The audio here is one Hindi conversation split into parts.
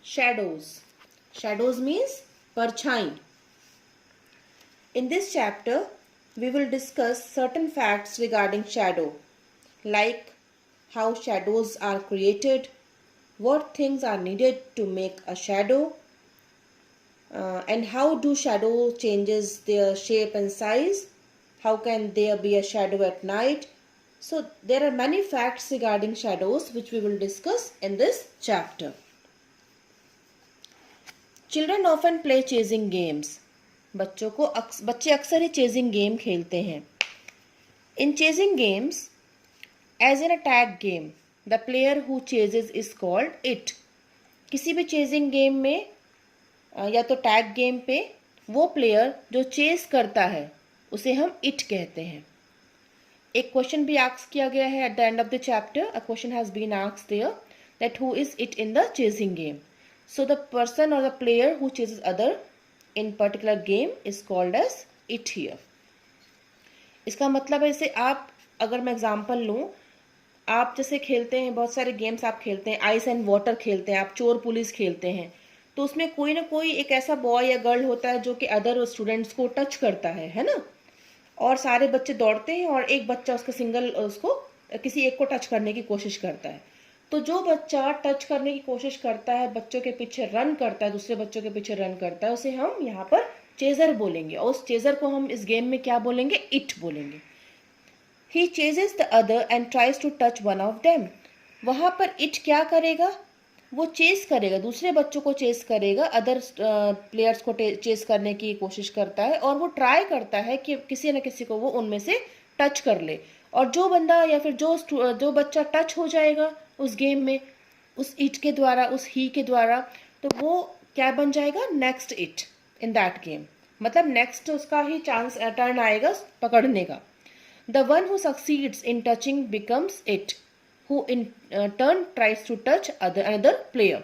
shadows. Shadows means परछाई. In this chapter, we will discuss certain facts regarding shadow, like how shadows are created, what things are needed to make a shadow, and how do shadow changes their shape and size, how can there be a shadow at night. So there are many facts regarding shadows which we will discuss in this chapter. Children often play chasing games. बच्चे अक्सर ही चेजिंग गेम खेलते हैं. In chasing games, as in a tag game, the player who chases is called it. किसी भी चेजिंग गेम में या तो टैग गेम पे वो प्लेयर जो चेस करता है उसे हम इट कहते हैं. एक क्वेश्चन भी आस्क किया गया है at the end of the chapter. A question has been asked there that who is it in the chasing game. So the person or the player who chases other in particular game is called as it here. इसका मतलब है, जैसे आप, अगर मैं एग्जांपल लूँ, आप जैसे खेलते हैं, बहुत सारे गेम्स आप खेलते हैं, आइस एंड वाटर खेलते हैं, आप चोर पुलिस खेलते हैं, तो उसमें कोई ना कोई एक ऐसा बॉय या गर्ल होता है जो कि अदर स्टूडेंट्स को टच करता है ना. और सारे बच्चे दौड़ते हैं और एक बच्चा उसको किसी एक को टच करने की कोशिश करता है. तो जो बच्चा टच करने की कोशिश करता है, बच्चों के पीछे रन करता है, दूसरे बच्चों के पीछे रन करता है, उसे हम यहाँ पर चेजर बोलेंगे. और उस चेजर को हम इस गेम में क्या बोलेंगे? इट बोलेंगे. He chases the other and tries to touch one of them. वहां पर इट क्या करेगा? वो चेस करेगा, दूसरे बच्चों को चेस करेगा, अदर प्लेयर्स को चेस करने की कोशिश करता है और वो ट्राई करता है कि किसी न किसी को वो उनमें से टच कर ले. और जो बंदा या फिर जो बच्चा टच हो जाएगा उस गेम में उस इट के द्वारा, उस ही के द्वारा, तो वो क्या बन जाएगा? Next it in that game. मतलब नेक्स्ट उसका ही चांस टर्न आएगा पकड़ने का. The one who succeeds in touching becomes it, who in turn tries to touch another player.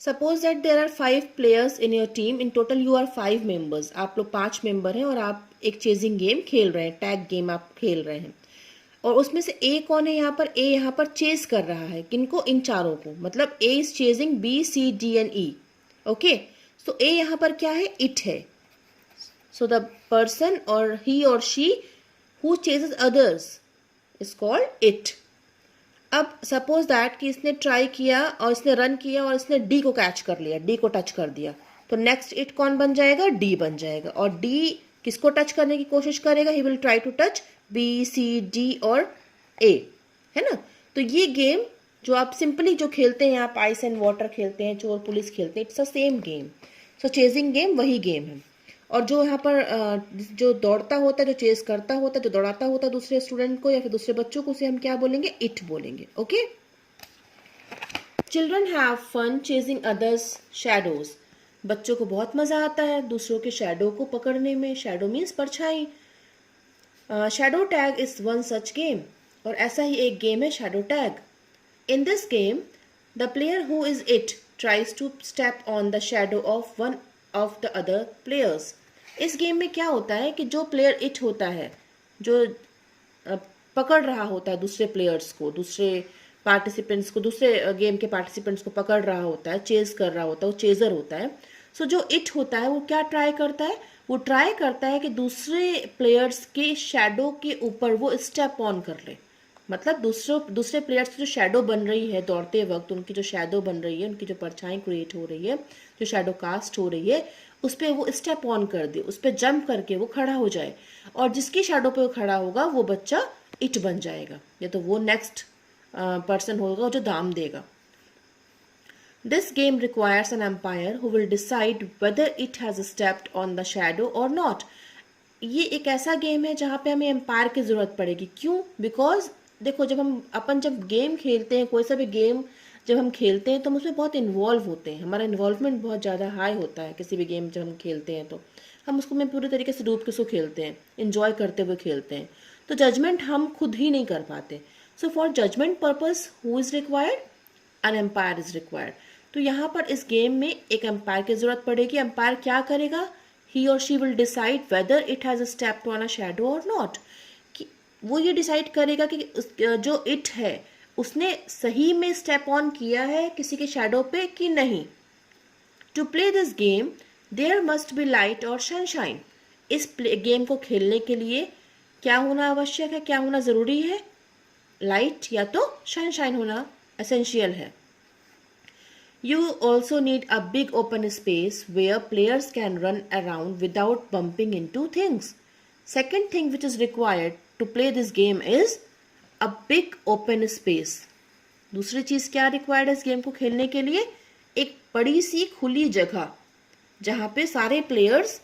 Suppose that there are 5 players in your team. In total you are 5 members. आप लोग 5 मेंबर हैं और आप एक चेजिंग गेम खेल रहे हैं, टैग गेम आप खेल रहे हैं. और उसमें से ए कौन है यहाँ पर? ए यहाँ पर चेस कर रहा है. किनको? इन चारों को. मतलब A is chasing B, C, D and E. Okay, so A यहाँ पर क्या है? इट है. सो द पर्सन और ही और she who ceases others is called it. अब सपोज दैट कि इसने ट्राई किया और इसने रन किया और इसने डी को कैच कर लिया, डी को टच कर दिया, तो नेक्स्ट इट कौन बन जाएगा? डी बन जाएगा. और डी किसको टच करने की कोशिश करेगा? He will try to touch B, C, D और ए, है ना. तो ये गेम जो आप सिंपली जो खेलते हैं, आप आइस एंड वाटर खेलते हैं, चोर पुलिस खेलते हैं, it's a same game. So chasing game वही गेम है. और जो यहाँ पर जो दौड़ता होता है, जो चेस करता होता है, जो दौड़ाता होता है दूसरे स्टूडेंट को या फिर दूसरे बच्चों को, उसे हम क्या बोलेंगे? इट बोलेंगे. Okay. Children have fun chasing others shadows. बच्चों को बहुत मजा आता है दूसरों के शैडो को पकड़ने में. शैडो मीन्स परछाई. Shadow tag is one such game. और ऐसा ही एक गेम है shadow tag. In this game the player who is it tries to step on the shadow of one of the other players. इस गेम में क्या होता है कि जो प्लेयर इट होता है, जो पकड़ रहा होता है दूसरे प्लेयर्स को, दूसरे पार्टिसिपेंट्स को, दूसरे गेम के पार्टिसिपेंट्स को पकड़ रहा होता है, चेज कर रहा होता है, वो चेजर होता है. सो जो इट होता है वो क्या ट्राई करता है? वो ट्राई करता है कि दूसरे प्लेयर्स के शैडो के ऊपर वो स्टेप ऑन कर ले. मतलब दूसरे प्लेयर्स की जो शैडो बन रही है दौड़ते वक्त, उनकी जो शैडो बन रही है, उनकी जो परछाई क्रिएट हो रही है, जो शैडो कास्ट हो रही है, उस पर वो स्टेप ऑन कर दे, उस पर जंप करके वो खड़ा हो जाए. और जिसकी शैडो पे वो खड़ा होगा वो बच्चा इट बन जाएगा, या तो वो नेक्स्ट पर्सन होगा जो दाम देगा. This game requires an umpire who will decide whether it has stepped on the shadow or not. ये एक ऐसा गेम है जहाँ पे हमें एम्पायर की जरूरत पड़ेगी. क्यों? बिकॉज देखो, जब गेम खेलते हैं, कोई सा भी गेम जब हम खेलते हैं तो हम उसमें बहुत इन्वॉल्व होते हैं. हमारा इन्वॉल्वमेंट बहुत ज़्यादा हाई होता है. किसी भी गेम जब हम खेलते हैं तो हम उसको में पूरे तरीके से डूब के उसको खेलते हैं, इंजॉय करते हुए खेलते हैं. तो जजमेंट हम खुद ही नहीं कर पाते. So for judgement purpose who is required? An umpire is required. तो यहाँ पर इस गेम में एक एम्पायर की जरूरत पड़ेगी. एम्पायर क्या करेगा? ही और she will decide whether it has stepped on a shadow or not. वो ये डिसाइड करेगा कि जो इट है उसने सही में स्टेप ऑन किया है किसी के शैडो पे कि नहीं. To play this game, there must be light or sunshine. इस गेम को खेलने के लिए क्या होना आवश्यक है, क्या होना ज़रूरी है? लाइट या तो सनशाइन होना एसेंशियल है. You also need a big open space where players can run around without bumping into things. Second thing which is required to play this game is a big open space. दूसरी चीज़ क्या रिक्वायर्ड है इस गेम को खेलने के लिए? एक बड़ी सी खुली जगह जहाँ पे सारे प्लेयर्स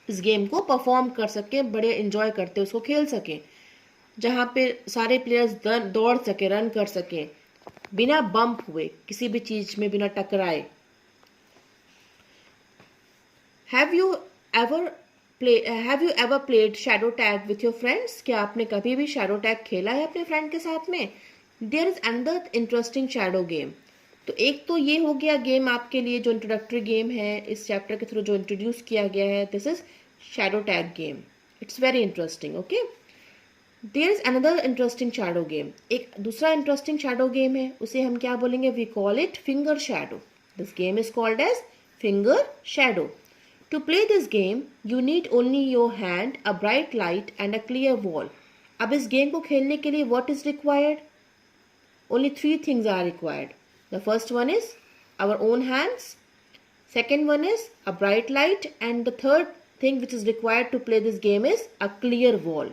इस गेम को परफॉर्म कर सकें, बड़े एंजॉय करते उसको खेल सकें, जहाँ पे सारे प्लेयर्स दौड़ सके, रन कर सकें बिना बम्प हुए, किसी भी चीज में बिना टकराए. Have you ever played shadow tag with your friends? क्या आपने कभी भी शैडो टैग खेला है अपने फ्रेंड के साथ में? There is another interesting shadow game. तो एक तो ये हो गया गेम आपके लिए जो इंट्रोडक्टरी गेम है इस चैप्टर के थ्रू जो इंट्रोड्यूस किया गया है. This is shadow tag game. It's very interesting. Okay, there is another interesting shadow game. एक दूसरा इंटरेस्टिंग शैडो गेम है, उसे हम क्या बोलेंगे? We call it finger shadow. This game is called as finger shadow. To play this game you need only your hand, a bright light and a clear wall. अब इस गेम को खेलने के लिए what is required? Only 3 things are required. The first one is our own hands, second one is a bright light, and the third thing which is required to play this game is a clear wall.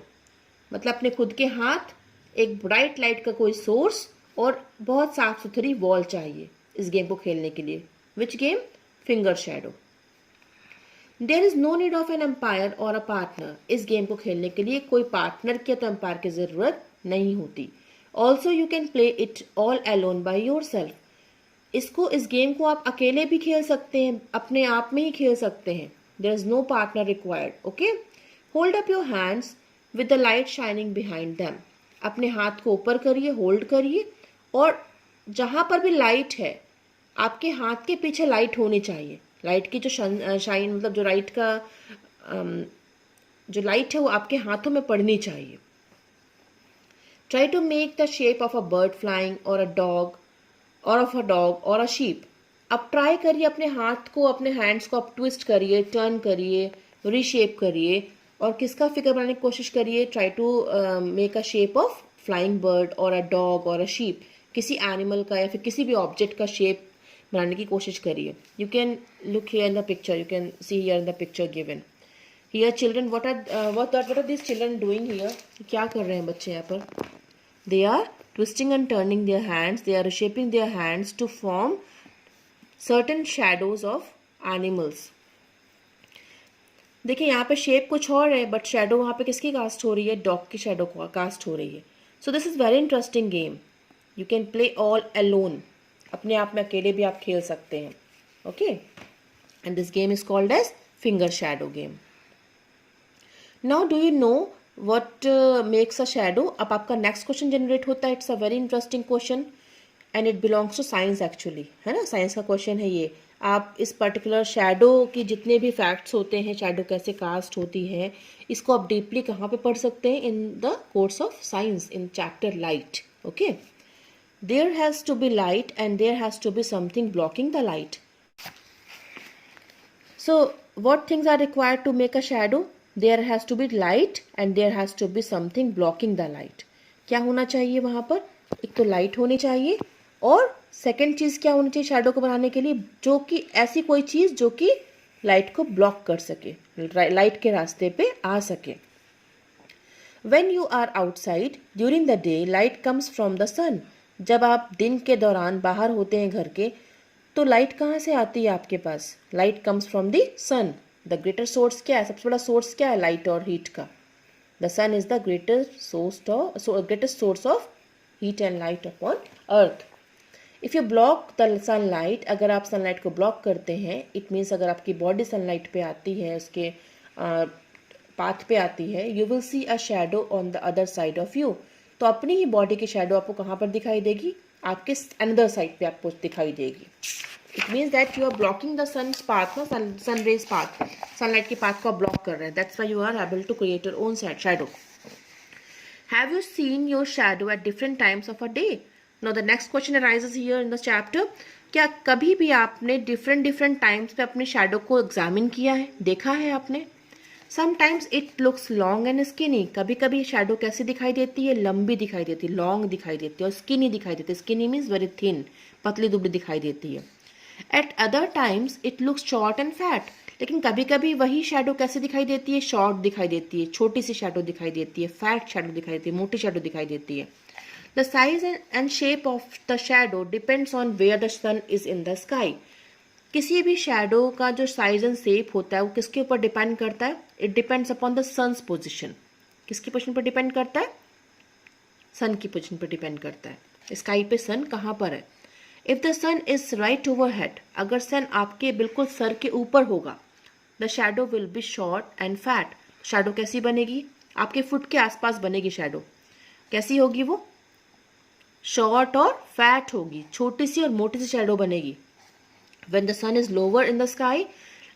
मतलब अपने खुद के हाथ, एक ब्राइट लाइट का कोई सोर्स और बहुत साफ सुथरी वॉल चाहिए इस गेम को खेलने के लिए. Which game? Finger shadow. There is no need of an umpire or a partner. इस गेम को खेलने के लिए कोई पार्टनर की या अंपायर की जरूरत नहीं होती. Also you can play it all alone by yourself. इस गेम को आप अकेले भी खेल सकते हैं, अपने आप में ही खेल सकते हैं. There is no partner required. Okay, hold up your hands with the light shining behind them. अपने हाथ को ऊपर करिए, होल्ड करिए, और जहां पर भी लाइट है आपके हाथ के पीछे लाइट होनी चाहिए. लाइट की जो शाइन मतलब जो लाइट का जो लाइट है वो आपके हाथों में पड़नी चाहिए. Try to make the shape of a bird flying और अ डॉग और ऑफ अ डॉग और अ शीप. अब ट्राई करिए अपने हाथ को, अपने हैंड्स को आप ट्विस्ट करिए, टर्न करिए, रीशेप करिए और किसका फिगर बनाने की कोशिश करिए. Try to make a shape of flying bird और अ डॉग और अ शीप. किसी एनिमल का या फिर किसी भी ऑब्जेक्ट का शेप बनाने की कोशिश करिए. You can look here in the picture, you can see here in the picture given. Here children, what are this children doing here? क्या कर रहे हैं बच्चे यहाँ पर? They are twisting and turning their hands, they are reshaping their hands to form certain shadows of animals. देखिए यहाँ पे शेप कुछ और है बट शेडो वहाँ पे किसकी कास्ट हो रही है? डॉग की शेडो कास्ट हो रही है. So this is very interesting game. You can play all alone. अपने आप में अकेले भी आप खेल सकते हैं. Okay, and this game is called as finger shadow game. Now do you know what makes a shadow? अब आपका नेक्स्ट क्वेश्चन जनरेट होता है. It's a very interesting question and it belongs to science actually, है ना. साइंस का क्वेश्चन है ये. आप इस पर्टिकुलर शैडो की जितने भी फैक्ट्स होते हैं, शैडो कैसे कास्ट होती है, इसको आप डीपली कहाँ पे पढ़ सकते हैं? In the course of science in chapter light. Okay, there has to be light and there has to be something blocking the light. So what things are required to make a shadow? There has to be light and there has to be something blocking the light. क्या होना चाहिए वहाँ पर? एक तो लाइट होनी चाहिए और सेकंड चीज़ क्या होनी चाहिए शैडो को बनाने के लिए? जो कि ऐसी कोई चीज़ जो कि लाइट को ब्लॉक कर सके, लाइट के रास्ते पे आ सके. When you are outside during the day, light comes from the sun. जब आप दिन के दौरान बाहर होते हैं घर के, तो लाइट कहाँ से आती है आपके पास? Light comes from the sun. The greater source क्या है? सबसे बड़ा सोर्स क्या है लाइट और हीट का? The sun is the greatest source of heat and light upon earth. If you block the sunlight, अगर आप सनलाइट को ब्लॉक करते हैं, इट मीन्स अगर आपकी बॉडी सनलाइट पे आती है, उसके पाथ पे आती है, you will C a shadow on the other side of you. तो अपनी ही बॉडी की शैडो आपको कहाँ पर दिखाई देगी? आपके अनदर साइड पे आपको दिखाई देगी. It means that you are blocking the sun's path, ना सन रेज पाथ, सनलाइट के पाथ को आप ब्लॉक कर रहे हैं. That's why you are able to create your own shadow. Have you seen your shadow at different times of a day? Now the next question arises here in the chapter. क्या कभी भी आपने डिफरेंट डिफरेंट टाइम्स पे अपने शैडो को एग्जामिन किया है, देखा है आपने? Sometimes it looks long and skinny, कभी कभी शैडो कैसी दिखाई देती है, लंबी दिखाई देती है, लॉन्ग दिखाई देती है, और स्किनी दिखाई देती है। स्किनी मीन्स वेरी थिन, पतली दुबली दिखाई देती है। Eight other times it looks short and fat, लेकिन कभी कभी वही शैडो कैसे दिखाई देती है, शॉर्ट दिखाई देती है, छोटी सी शैडो दिखाई देती है, फैट शैडो दिखाई देती है, मोटी शैडो दिखाई देती है। The size and shape of the shadow depends on where the sun is in the sky. किसी भी शैडो का जो साइज एंड शेप होता है वो किसके ऊपर डिपेंड करता है? It depends upon the sun's position. किसकी पोजिशन पर डिपेंड करता है? सन की पोजिशन पर डिपेंड करता है। स्काई पे सन कहाँ पर है? If the sun is right overhead, अगर सन आपके बिल्कुल सर के ऊपर होगा, the shadow will be short and fat. Shadow कैसी बनेगी? आपके फुट के आसपास बनेगी शैडो। कैसी होगी वो? शॉर्ट और फैट होगी, छोटी सी और मोटी सी शैडो बनेगी। When the sun is lower in the sky,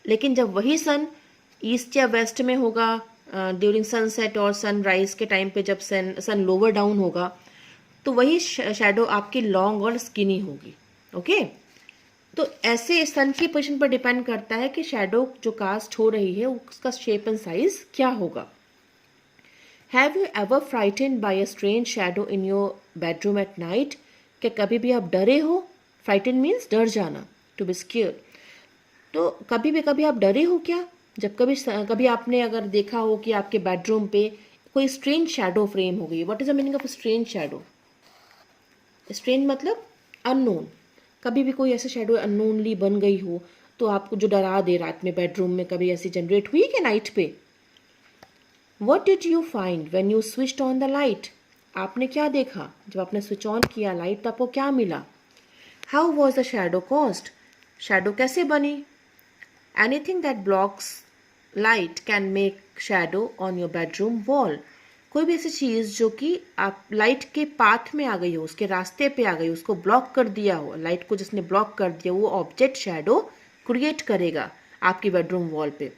लेकिन जब वही सन ईस्ट या वेस्ट में होगा ड्यूरिंग सनसेट और सनराइज के टाइम पे, जब सन लोअर डाउन होगा, तो वही शैडो आपकी लॉन्ग और स्किनी होगी। ओके, तो ऐसे सन की पोजीशन पर डिपेंड करता है कि शैडो जो कास्ट हो रही है उसका शेप एंड साइज क्या होगा। Have you ever frightened by a strange shadow in your bedroom at night? क्या कभी भी आप डरे हो? फ्राइटेन मीन्स डर जाना, टू बी स्केयर्ड। तो कभी आप डरे हो क्या? जब कभी आपने अगर देखा हो कि आपके बेडरूम पे कोई स्ट्रेंज शैडो फ्रेम हो गई। What is the meaning of strange shadow? Strange मतलब अननोन। कभी भी कोई ऐसा शैडो अननोनली बन गई हो तो आपको जो डरा दे रात में, बेडरूम में कभी ऐसी जनरेट हुई क्या नाइट पे? What did you find when you switched on the light? आपने क्या देखा जब आपने स्विच ऑन किया लाइट, तो आपको क्या मिला? How was the shadow caused? Shadow कैसे बनी? Anything that blocks light can make shadow on your bedroom wall. कोई भी ऐसी चीज़ जो कि आप लाइट के पाथ में आ गई हो, उसके रास्ते पे आ गई हो, उसको ब्लॉक कर दिया हो, लाइट को जिसने ब्लॉक कर दिया, वो ऑब्जेक्ट शैडो क्रिएट करेगा आपकी बेडरूम वॉल पे।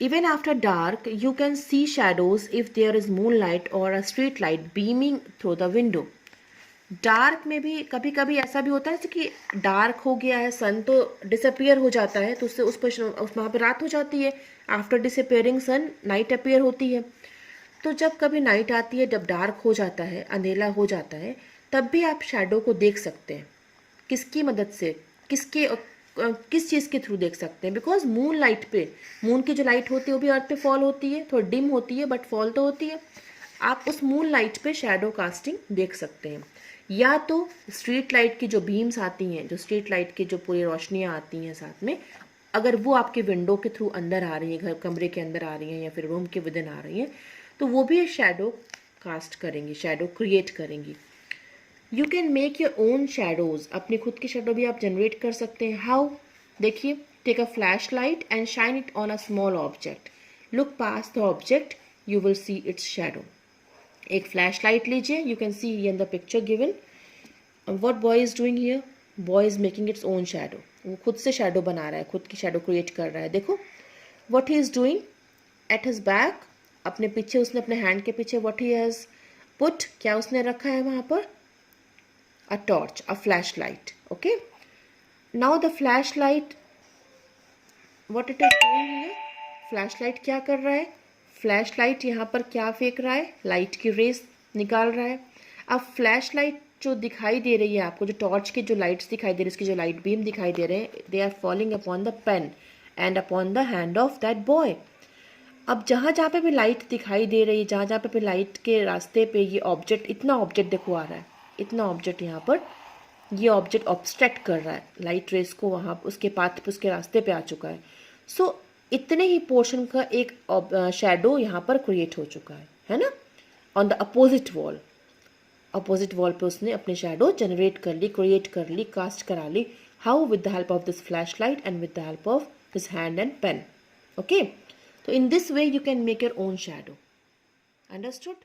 Even after dark, you can see shadows if there is moonlight or a street light beaming through the window. Dark में भी कभी कभी ऐसा भी होता है कि डार्क हो गया है, सन तो डिसअपियर हो जाता है, तो उससे उस पर वहाँ पे रात हो जाती है। आफ्टर डिसअपियरिंग सन नाइट अपियर होती है। तो जब कभी नाइट आती है, जब डार्क हो जाता है, अंधेला हो जाता है, तब भी आप शैडो को देख सकते हैं। किसकी मदद से? किस चीज़ के थ्रू देख सकते हैं? बिकॉज मून लाइट पे, मून की जो लाइट होती है वो भी अर्थ पे फॉल होती है, थोड़ी डिम होती है बट फॉल तो होती है। आप उस मून लाइट पे शैडो कास्टिंग देख सकते हैं। या तो स्ट्रीट लाइट की जो बीम्स आती हैं, जो स्ट्रीट लाइट की जो पूरी रोशनियाँ आती हैं साथ में, अगर वो आपके विंडो के थ्रू अंदर आ रही हैं, घर कमरे के अंदर आ रही हैं या फिर रूम के विद इन आ रही हैं, तो वो भी शैडो कास्ट करेंगी, शैडो क्रिएट करेंगी। You can make your own shadows, अपनी खुद की शैडो भी आप जनरेट कर सकते हैं। हाउ? देखिए, take a flash light and shine it on a small object, look pass the object, you will see its shadow. एक फ्लैश लाइट लीजिए, you can see in the picture given what boy is doing here. Boy is making its own shadow, वो खुद से शैडो बना रहा है, खुद की शैडो क्रिएट कर रहा है। देखो what he is doing at his back, अपने पीछे उसने, अपने हैंड के पीछे व्हाट ही हैज पुट, क्या उसने रखा है वहां पर? a torch, a flashlight. Okay, now the flashlight, what it is doing here? flashlight क्या कर रहा है? flashlight यहाँ पर क्या फेंक रहा है? लाइट की रेस निकाल रहा है। अब flashlight जो दिखाई दे रही है आपको, जो टॉर्च की जो लाइट्स दिखाई दे रही है, इसकी जो लाइट बीम दिखाई दे रहे हैं, they are falling upon the pen and upon the hand of that boy. अब जहाँ जहाँ पे भी लाइट दिखाई दे रही है, जहाँ जहाँ पे भी लाइट के रास्ते पे ये ऑब्जेक्ट, इतना ऑब्जेक्ट देखो आ रहा है, इतना ऑब्जेक्ट यहाँ पर, ये ऑब्जेक्ट ऑब्स्ट्रैक्ट कर रहा है लाइट रेस को, वहाँ उसके पाथ पे, उसके रास्ते पे आ चुका है। सो इतने ही पोर्शन का एक शैडो यहाँ पर क्रिएट हो चुका है ना, on the opposite wall. Opposite wall पे उसने अपनी शैडो जनरेट कर ली, क्रिएट कर ली, कास्ट करा ली। How? With the help of this flash light and with the help of this hand and pen. Okay, so in this way you can make your own shadow. Understood?